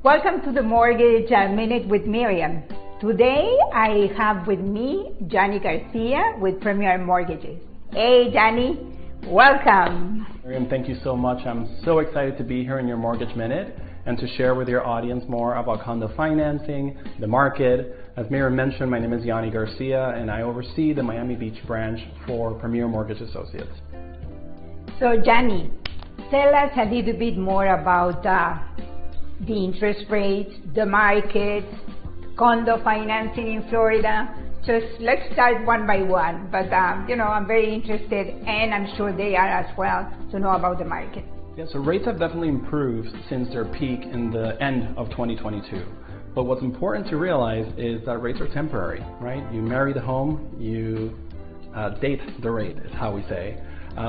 Welcome to the Mortgage Minute with Miriam. Today I have with me Yianni Garcia with Premier Mortgages. Hey Yianni, welcome. Miriam, thank you so much. I'm so excited to be here in your Mortgage Minute and to share with your audience more about condo financing, the market. As Miriam mentioned, my name is Yianni Garcia and I oversee the Miami Beach branch for Premier Mortgage Associates. So Yianni, tell us a little bit more about the interest rates, the market, condo financing in Florida. Just let's start one by one, but I'm very interested, and I'm sure they are as well, to know about the market. Yeah, so rates have definitely improved since their peak in the end of 2022. But what's important to realize is that rates are temporary, right? You marry the home, you date the rate, is how we say.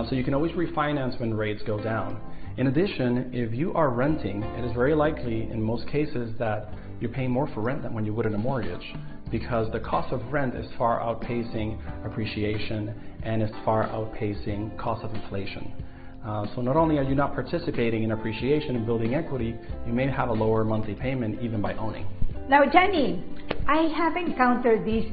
So you can always refinance when rates go down. In addition, if you are renting, it is very likely in most cases that you're paying more for rent than when you would in a mortgage, because the cost of rent is far outpacing appreciation and is far outpacing cost of inflation. So not only are you not participating in appreciation and building equity, you may have a lower monthly payment even by owning. Now Yianni, I have encountered this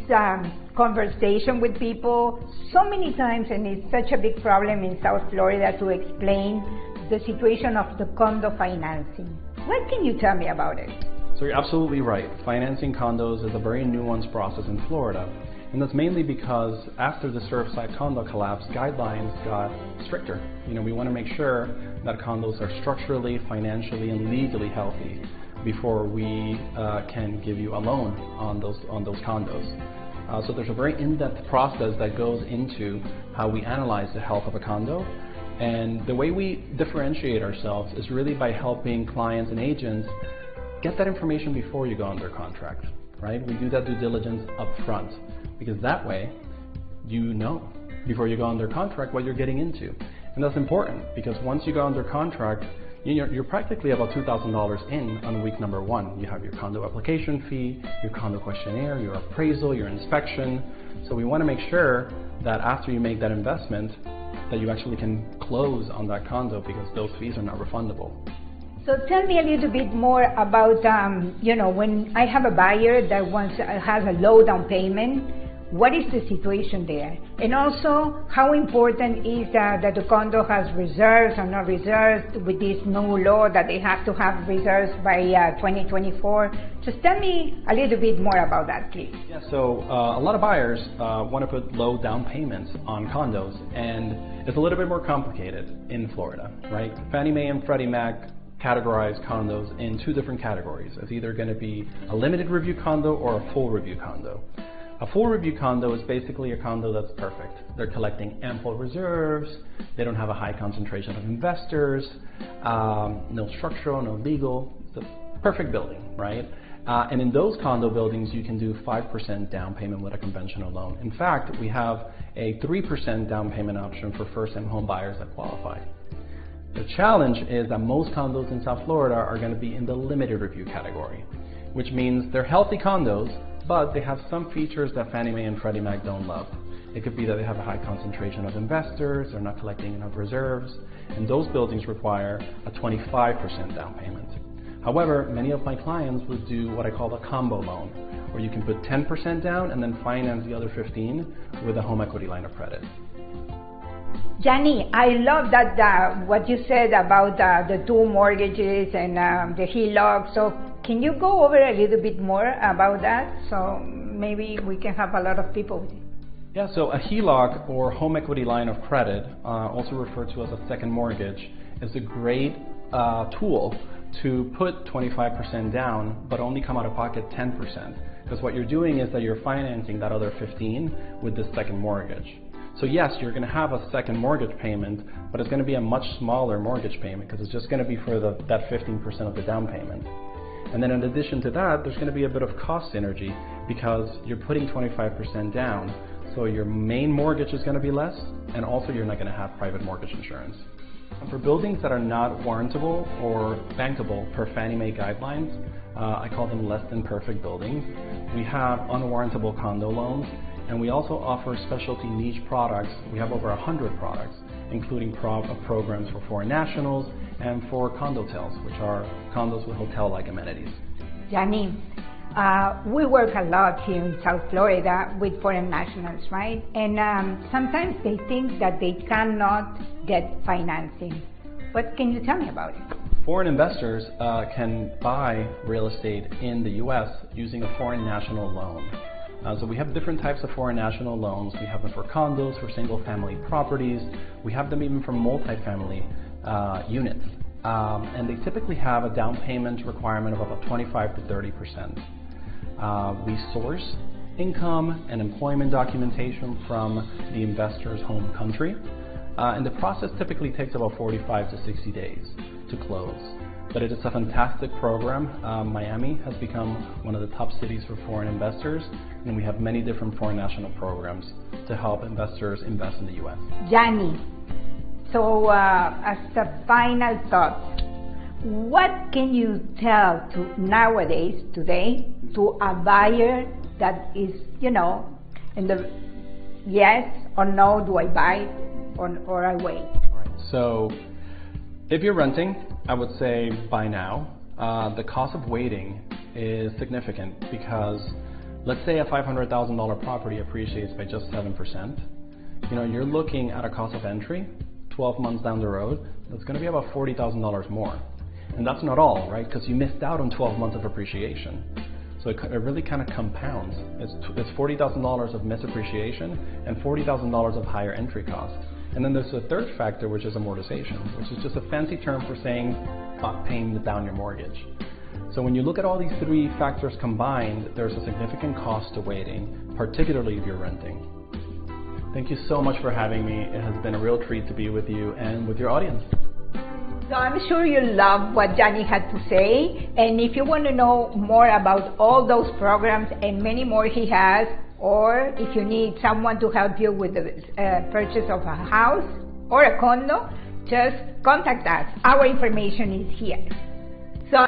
conversation with people so many times, and it's such a big problem in South Florida to explain the situation of the condo financing. What can you tell me about it? So you're absolutely right. Financing condos is a very nuanced process in Florida. And that's mainly because after the Surfside condo collapse, guidelines got stricter. We want to make sure that condos are structurally, financially, and legally healthy before we can give you a loan on those condos. So there's a very in-depth process that goes into how we analyze the health of a condo. And the way we differentiate ourselves is really by helping clients and agents get that information before you go under contract, right? We do that due diligence up front, because that way you know before you go under contract what you're getting into. And that's important because once you go under contract, you're practically about $2,000 in on week number one. You have your condo application fee, your condo questionnaire, your appraisal, your inspection. So we want to make sure that after you make that investment, that you actually can close on that condo, because those fees are not refundable. So tell me a little bit more about, when I have a buyer that has a low down payment, what is the situation there? And also, how important is that the condo has reserves or not reserves with this new law that they have to have reserves by 2024? Just tell me a little bit more about that, please. Yeah, so a lot of buyers want to put low down payments on condos, and it's a little bit more complicated in Florida, right? Fannie Mae and Freddie Mac categorize condos in two different categories. It's either going to be a limited review condo or a full review condo. A full review condo is basically a condo that's perfect. They're collecting ample reserves, they don't have a high concentration of investors, no structural, no legal. It's a perfect building, right? And in those condo buildings, you can do 5% down payment with a conventional loan. In fact, we have a 3% down payment option for first-time home buyers that qualify. The challenge is that most condos in South Florida are going to be in the limited review category, which means they're healthy condos, but they have some features that Fannie Mae and Freddie Mac don't love. It could be that they have a high concentration of investors, they're not collecting enough reserves, and those buildings require a 25% down payment. However, many of my clients would do what I call a combo loan, where you can put 10% down and then finance the other 15% with a home equity line of credit. Yianni, I love that what you said about the two mortgages and the HELOC. So can you go over a little bit more about that? So maybe we can have a lot of people. Yeah, so a HELOC or home equity line of credit, also referred to as a second mortgage, is a great tool to put 25% down but only come out of pocket 10%. Because what you're doing is that you're financing that other 15% with the second mortgage. So yes, you're going to have a second mortgage payment, but it's going to be a much smaller mortgage payment because it's just going to be for that 15% of the down payment. And then in addition to that, there's going to be a bit of cost synergy because you're putting 25% down. So your main mortgage is going to be less, and also you're not going to have private mortgage insurance. And for buildings that are not warrantable or bankable per Fannie Mae guidelines, I call them less than perfect buildings. We have unwarrantable condo loans, and we also offer specialty niche products. We have over 100 products, including programs for foreign nationals and for condotels, which are condos with hotel-like amenities. Yianni, we work a lot here in South Florida with foreign nationals, right? And sometimes they think that they cannot get financing. What can you tell me about it? Foreign investors can buy real estate in the U.S. using a foreign national loan. So we have different types of foreign national loans. We have them for condos, for single-family properties. We have them even for multifamily units. And they typically have a down payment requirement of about 25 to 30%. We source income and employment documentation from the investor's home country. And the process typically takes about 45 to 60 days to close. But it is a fantastic program. Miami has become one of the top cities for foreign investors, and we have many different foreign national programs to help investors invest in the U.S. Yianni, so as a final thought, what can you tell nowadays, today, to a buyer that is, in the yes or no, do I buy or I wait? All right. So if you're renting, I would say buy now. The cost of waiting is significant because let's say a $500,000 property appreciates by just 7%. You're looking at a cost of entry 12 months down the road, that's going to be about $40,000 more. And that's not all, right? Because you missed out on 12 months of appreciation. So it really kind of compounds. It's $40,000 of misappreciation and $40,000 of higher entry costs. And then there's a third factor, which is amortization, which is just a fancy term for saying not paying down your mortgage. So when you look at all these three factors combined, there's a significant cost to waiting, particularly if you're renting. Thank you so much for having me. It has been a real treat to be with you and with your audience. So I'm sure you love what Yianni had to say, and if you want to know more about all those programs and many more he has, or if you need someone to help you with the purchase of a house or a condo, just contact us. Our information is here.